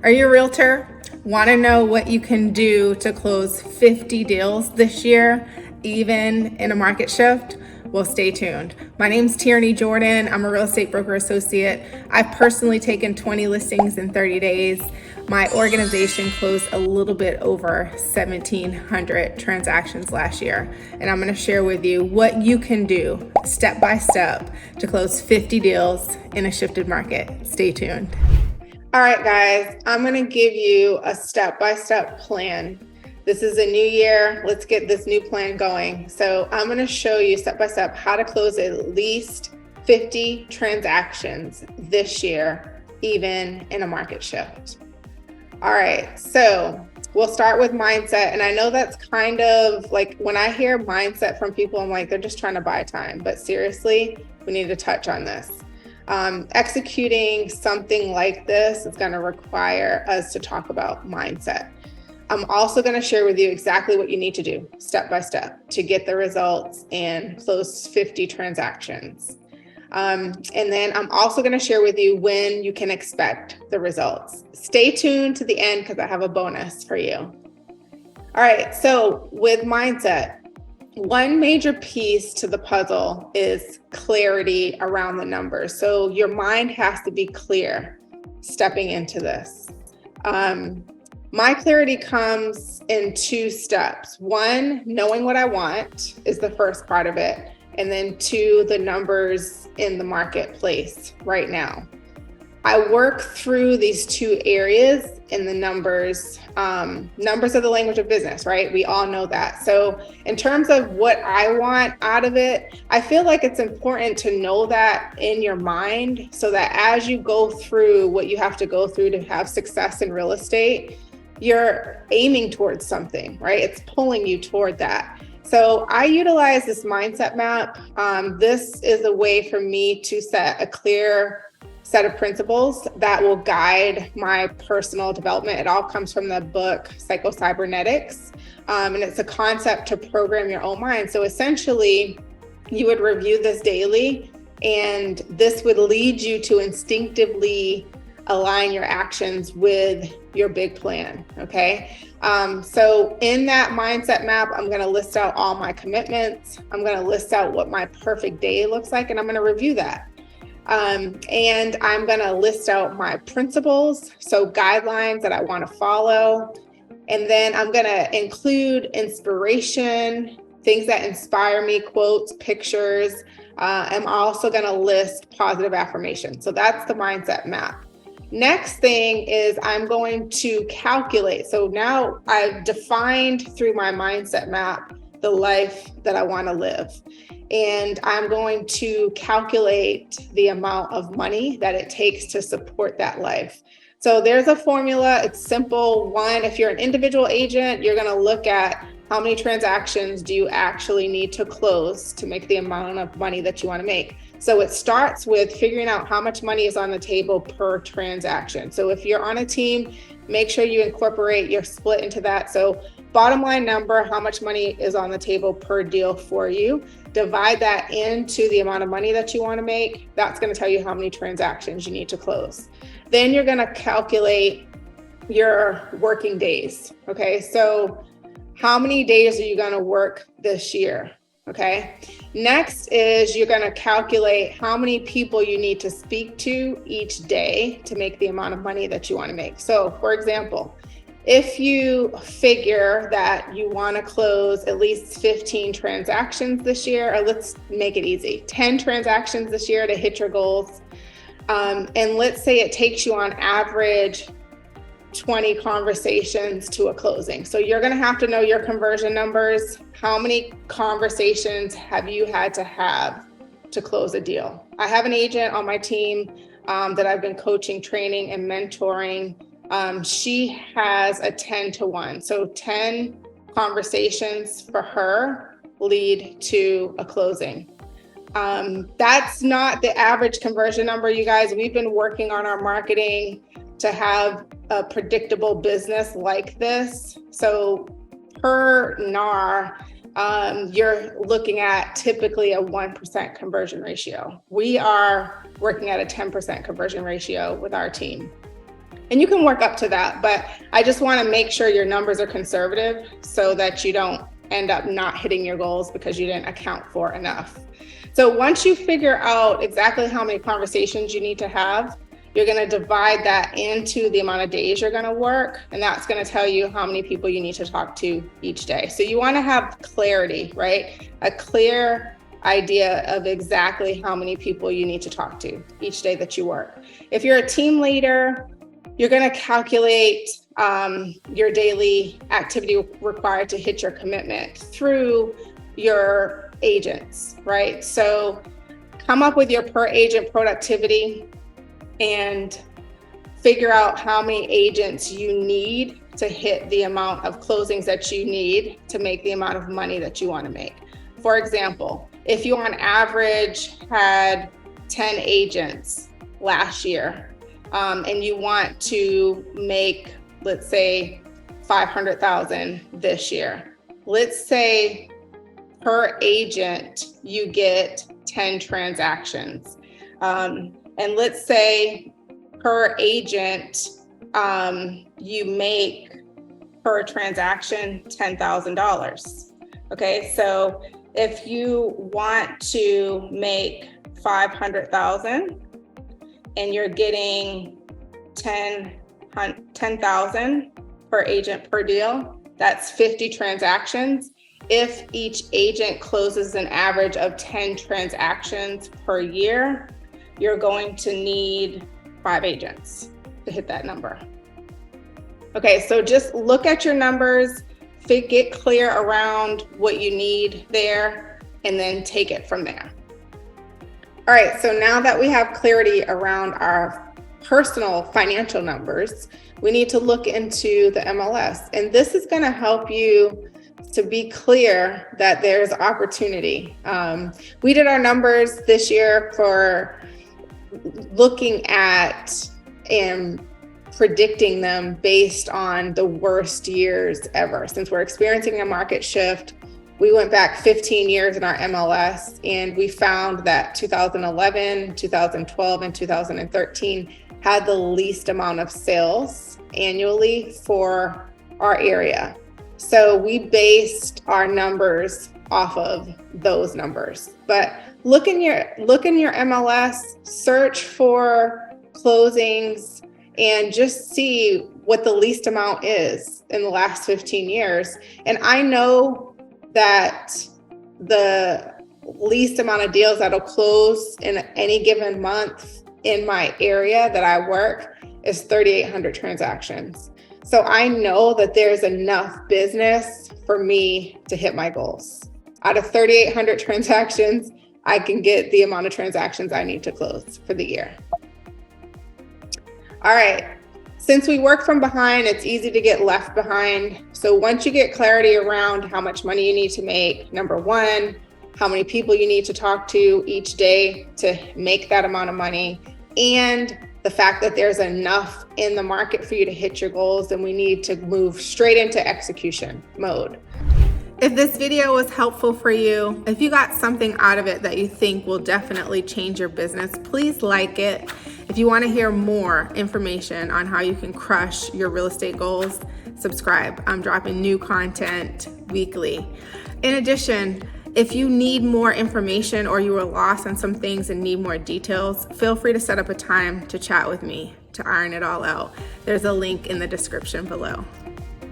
Are you a realtor? Want to know what you can do to close 50 deals this year, even in a market shift? Well, stay tuned. My name's Tierney Jordan. I'm a real estate broker associate. I've personally taken 20 listings in 30 days. My organization closed a little bit over 1,700 transactions last year. And I'm going to share with you what you can do step by step to close 50 deals in a shifted market. Stay tuned. All right, guys, I'm going to give you a step-by-step plan. This is a new year. Let's get this new plan going. So I'm going to show you step-by-step how to close at least 50 transactions this year, even in a market shift. All right, so we'll start with mindset. And I know that's kind of like when I hear mindset from people, I'm like, they're just trying to buy time. But seriously, we need to touch on this. Executing something like this is going to require us to talk about mindset. I'm also going to share with you exactly what you need to do step by step to get the results and close 50 transactions. And then I'm also going to share with you when you can expect the results. Stay tuned to the end because I have a bonus for you. All right, so with mindset, one major piece to the puzzle is clarity around the numbers. So your mind has to be clear stepping into this. My clarity comes in two steps. One, knowing what I want is the first part of it. And then two, the numbers in the marketplace right now. I work through these two areas in the numbers. Numbers are the language of business, right? We all know that. So in terms of what I want out of it, I feel like it's important to know that in your mind so that as you go through what you have to go through to have success in real estate, you're aiming towards something, right? It's pulling you toward that. So I utilize this mindset map. This is a way for me to set a clear set of principles that will guide my personal development. It all comes from the book Psycho-Cybernetics, and it's a concept to program your own mind. So essentially, you would review this daily, and this would lead you to instinctively align your actions with your big plan, okay? So in that mindset map, I'm gonna list out all my commitments. I'm gonna list out what my perfect day looks like, and I'm gonna review that. And I'm going to list out my principles, so guidelines that I want to follow. And then I'm going to include inspiration, things that inspire me, quotes, pictures. I'm also going to list positive affirmations. So that's the mindset map. Next thing is I'm going to calculate. So now I've defined through my mindset map the life that I want to live. And I'm going to calculate the amount of money that it takes to support that life. So there's a formula. It's simple. One, if you're an individual agent, you're going to look at how many transactions do you actually need to close to make the amount of money that you want to make. So it starts with figuring out how much money is on the table per transaction. So if you're on a team, make sure you incorporate your split into that. So bottom line number, how much money is on the table per deal for you. Divide that into the amount of money that you want to make. That's going to tell you how many transactions you need to close. Then you're going to calculate your working days. Okay, so how many days are you going to work this year? Okay, next is you're going to calculate how many people you need to speak to each day to make the amount of money that you want to make. So for example, if you figure that you want to close at least 15 transactions this year, or let's make it easy, 10 transactions this year to hit your goals. And let's say it takes you on average 20 conversations to a closing. So you're going to have to know your conversion numbers. How many conversations have you had to have to close a deal? I have an agent on my team that I've been coaching, training, and mentoring. She has a 10-to-1. So 10 conversations for her lead to a closing. That's not the average conversion number, you guys. We've been working on our marketing to have a predictable business like this. So per NAR, you're looking at typically a 1% conversion ratio. We are working at a 10% conversion ratio with our team. And you can work up to that, but I just want to make sure your numbers are conservative so that you don't end up not hitting your goals because you didn't account for enough. So once you figure out exactly how many conversations you need to have, you're going to divide that into the amount of days you're going to work, and that's going to tell you how many people you need to talk to each day. So you want to have clarity, right? A clear idea of exactly how many people you need to talk to each day that you work. If you're a team leader, you're going to calculate your daily activity required to hit your commitment through your agents, right? So come up with your per agent productivity and figure out how many agents you need to hit the amount of closings that you need to make the amount of money that you want to make. For example, if you on average had 10 agents last year, and you want to make, let's say, 500,000 this year. Let's say per agent, you get 10 transactions. And let's say per agent, you make per transaction $10,000. Okay, so if you want to make 500,000 and you're getting 10,000 per agent per deal, that's 50 transactions. If each agent closes an average of 10 transactions per year, you're going to need 5 agents to hit that number. Okay, so just look at your numbers, get clear around what you need there, and then take it from there. All right, so now that we have clarity around our personal financial numbers, we need to look into the MLS. And this is going to help you to be clear that there's opportunity. We did our numbers this year for looking at and predicting them based on the worst years ever. Since we're experiencing a market shift, we went back 15 years in our MLS, and we found that 2011, 2012, and 2013 had the least amount of sales annually for our area. So we based our numbers off of those numbers. But look in your MLS, search for closings, and just see what the least amount is in the last 15 years. And I know that the least amount of deals that'll close in any given month in my area that I work is 3,800 transactions. So I know that there's enough business for me to hit my goals. Out of 3,800 transactions, I can get the amount of transactions I need to close for the year. All right. Since we work from behind, it's easy to get left behind. So once you get clarity around how much money you need to make, number one, how many people you need to talk to each day to make that amount of money, and the fact that there's enough in the market for you to hit your goals, then we need to move straight into execution mode. If this video was helpful for you, if you got something out of it that you think will definitely change your business, please like it. If you want to hear more information on how you can crush your real estate goals, subscribe. I'm dropping new content weekly. In addition, if you need more information or you were lost on some things and need more details, feel free to set up a time to chat with me to iron it all out. There's a link in the description below.